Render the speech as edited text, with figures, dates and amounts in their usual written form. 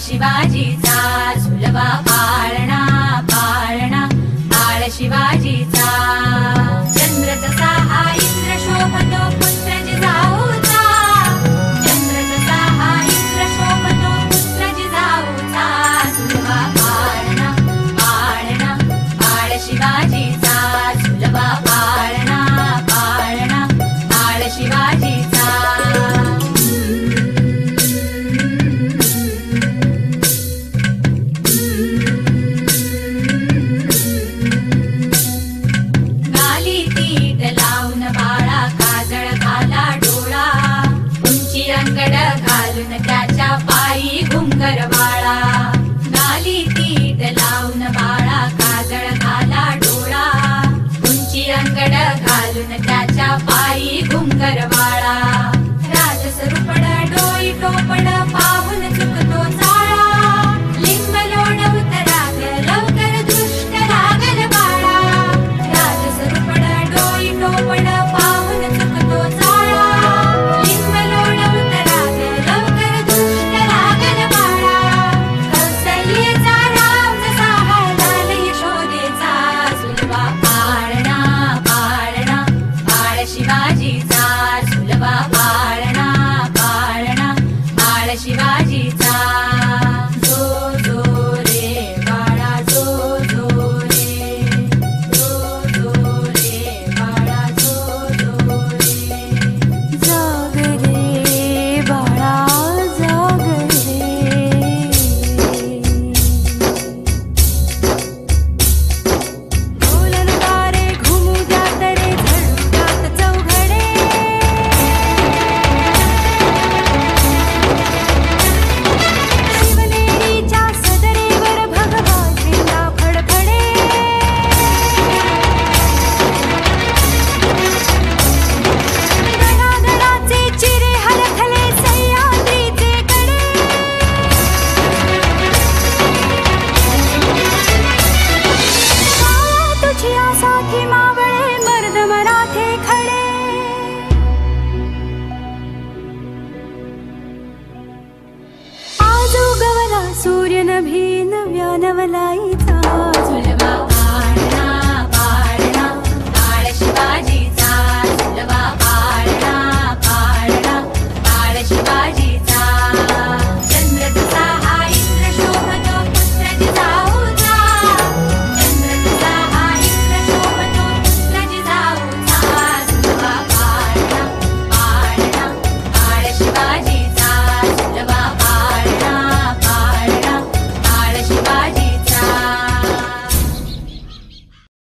शिवाजीचा झुलवा पाळणा पाळणा बाळ शिवाजीचा चंद्र जसा हा इंद्र शोभतो पुत्र जिजाऊचा चंद्र जसा हा इंद्र शोभतो पुत्र जिजाऊचा झुलवा पाळणा पाळणा बाळ शिवाजीचा झुलवा पाळणा पाळणा बाळ शिवाजीचा त्याच्या पायी घुंगर बाळा गाली तीट लावून बाळा काजळ घाला डोळा उंची अंगड घालून त्याच्या पायी घुंगर बाळा राजस रुपड डोई टोपड पाहून चुकतो चाळा लिंब लोण उतराग लवकर दृष्ट लागल बाळा राजस रुपड डोई टोपड पाहून चुकतो चाळा लिंब लोण उतराग लवकर दृष्ट लागल बाळा कौसल्येचा राम जसा हालाल यशोदेचा झुलवा पाळणा पाळणा बाळ शिवाजीचा झुलवा पाळणा पाळणा बाळ शिवाजीचा जो जो रे बाळा जो जो रे जो जो रे बाळा जो जो रे जाग रे बाळा जाग रे ढोलन तारे घुमू द्यात रे झळू द्यात चौघडे शिवनेरीच्या सदरेवर भगवा झेंडा फडफडे गडागडाचे चिरे हलखले सह्याद्रीचे कडे काया तुझी आसाखी मावळे मर्द मराठे खडे आज उगवला सूर्य नभी नव्या नवलाई